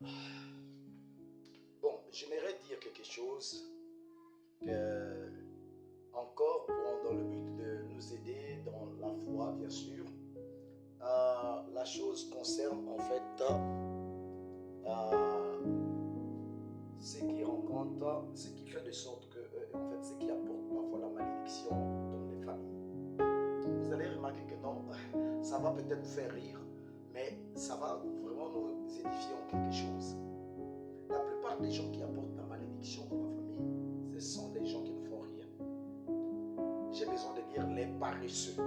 Bon, j'aimerais dire quelque chose que, encore dans le but de nous aider dans la foi, bien sûr. La chose concerne en fait ce qui rencontre, ce qui fait de sorte que, en fait, ce qui apporte parfois la malédiction dans les familles. Vous allez remarquer que non, ça va peut-être vous faire rire, mais ça va vraiment nous édifier en quelque chose. La plupart des gens qui apportent la malédiction dans la famille, ce sont des gens qui ne font rien. J'ai besoin de dire les paresseux.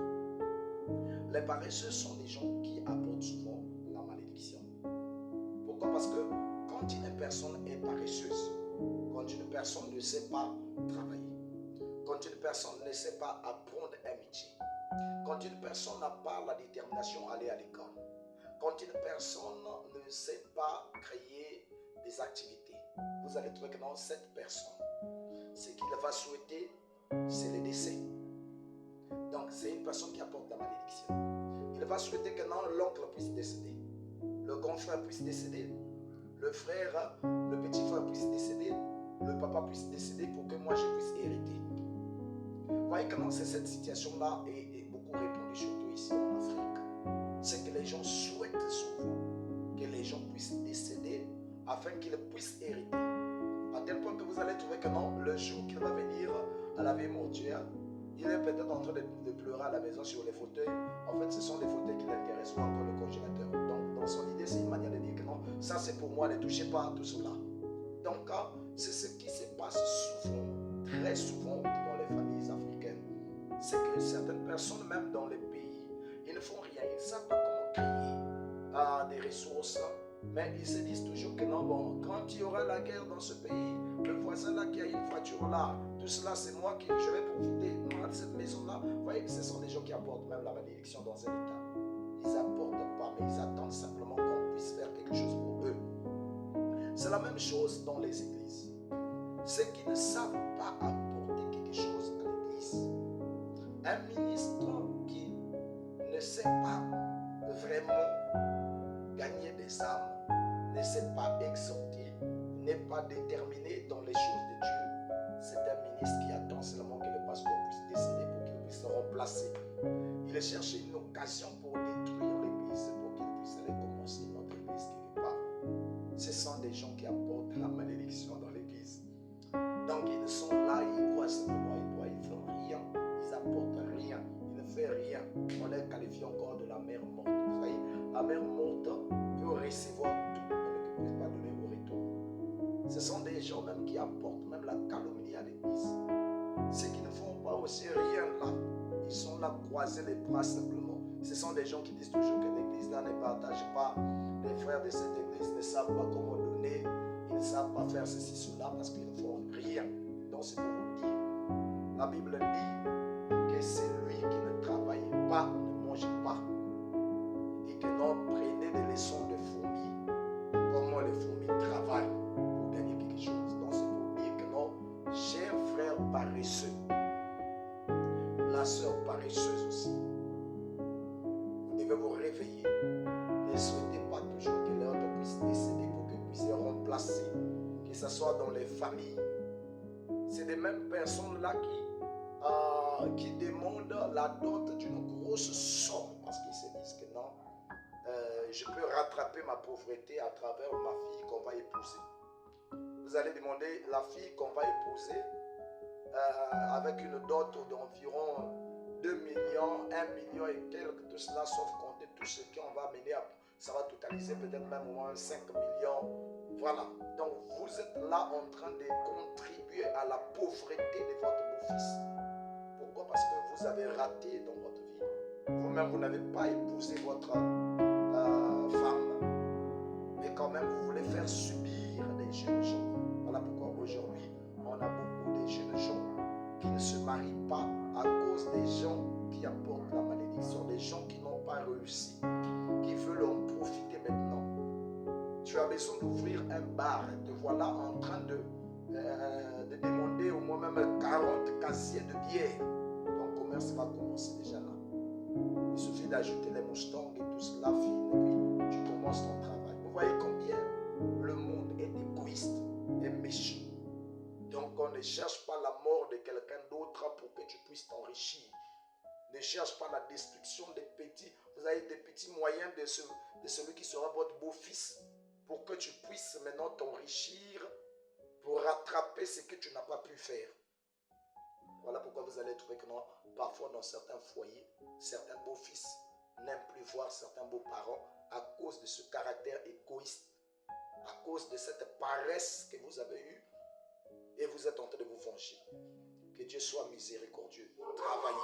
Les paresseux sont des gens qui apportent souvent la malédiction. Pourquoi? Parce que quand une personne est paresseuse, quand une personne ne sait pas travailler, quand une personne ne sait pas apprendre un métier, quand une personne n'a pas la détermination à aller à l'école, quand une personne ne sait pas créer des activités, vous allez trouver que dans cette personne, ce qu'il va souhaiter, c'est le décès. Donc, c'est une personne qui apporte la malédiction. Il va souhaiter que non, l'oncle puisse décéder, le grand frère puisse décéder, le frère, le petit frère puisse décéder, le papa puisse décéder pour que moi je puisse hériter. Vous voyez comment c'est cette situation-là est beaucoup répandue, surtout ici en Afrique. C'est que les gens souhaitent souvent que les gens puissent décéder afin qu'ils puissent hériter. À tel point que vous allez trouver que non, le jour qu'il va venir à la vie mortuaire, il est peut-être en train de pleurer à la maison sur les fauteuils. En fait, ce sont les fauteuils qui l'intéressent, ou encore le congélateur. Donc, dans son idée, c'est une manière de dire que non, ça c'est pour moi, ne touchez pas à tout cela. Donc, c'est ce qui se passe souvent, très souvent dans les familles africaines. C'est que certaines personnes, même dans les pays, ils ne font rien. Ils ne savent pas comment créer des ressources. Mais ils se disent toujours que non, bon, quand il y aura la guerre dans ce pays, le voisin là qui a une voiture là, tout cela c'est moi qui je vais profiter de cette maison là. Vous voyez, ce sont des gens qui apportent même la malédiction dans un état. Ils apportent pas, mais ils attendent simplement qu'on puisse faire quelque chose pour eux. C'est la même chose dans les églises. Ceux qui ne savent pas apporter quelque chose à l'église. Un ministre qui ne sait pas vraiment gagner des âmes, ne sait pas exhorter, n'est pas déterminé dans les choses de Dieu. C'est un ministre qui attend seulement que le pasteur puisse décéder pour qu'il puisse se remplacer. Il cherche une occasion pour détruire l'église, pour qu'il puisse recommencer notre église quelque part. Ce sont des gens qui apportent la malédiction dans l'église. Donc ils sont là, ils croient simplement, ils ne font rien, ils apportent rien, ils ne font rien. On les qualifie encore de la mère morte. Vous voyez, la mère morte peut recevoir tout, mais ne peut pas donner au retour. Ce sont des gens même qui apportent même la calomnie à l'église. Ceux qui ne font pas aussi rien là, ils sont là croisés les bras simplement. Ce sont des gens qui disent toujours que l'église là ne partage pas. Les frères de cette église ne savent pas comment donner, ils ne savent pas faire ceci, cela parce qu'ils ne font rien. Donc c'est pour vous dire, la Bible dit que celui qui ne travaille pas ne mange pas. Il dit que non, prenez des leçons de fourmis, comment les fourmis travaillent pour gagner quelque chose. Donc c'est pour dire que non, cher frère paresseux, la sœur paresseuse aussi, vous devez vous réveiller. Ne souhaitez pas toujours que l'autre puisse décéder pour que puisse se remplacer, que ce soit dans les familles. C'est les mêmes personnes-là qui demandent la dot d'une grosse somme parce qu'ils se disent que non, je peux rattraper ma pauvreté à travers ma fille qu'on va épouser. Vous allez demander la fille qu'on va épouser avec une dot d'environ 2 millions, 1 million et quelques, tout cela, sauf compter tout ce qu'on va mener à, ça va totaliser peut-être même au moins 5 millions. Voilà. Donc vous êtes là en train de contribuer à la pauvreté de votre beau-fils. Pourquoi? Parce que vous avez raté dans votre vie. Vous-même, vous n'avez pas épousé votre femme, mais quand même, vous voulez faire subir des jeunes gens. Voilà pourquoi aujourd'hui, on a beaucoup de jeunes gens qui ne se marient pas à cause des gens qui apportent la malédiction, des gens qui n'ont pas réussi, qui veulent en profiter maintenant. Tu as besoin d'ouvrir un bar, te voilà en train de demander au moins même 40 casiers de bière. Ton commerce va commencer déjà là. Il suffit d'ajouter les moustangs et tout cela fine, et puis tu commences ton travail. Vous voyez combien le Ne cherche pas la mort de quelqu'un d'autre pour que tu puisses t'enrichir. Ne cherche pas la destruction des petits. Vous avez des petits moyens de celui qui sera votre beau-fils pour que tu puisses maintenant t'enrichir pour rattraper ce que tu n'as pas pu faire. Voilà pourquoi vous allez trouver que non, parfois dans certains foyers, certains beaux-fils n'aiment plus voir certains beaux-parents à cause de ce caractère égoïste, à cause de cette paresse que vous avez eue et vous êtes en train de vous venger. Que Dieu soit miséricordieux. Travaillez.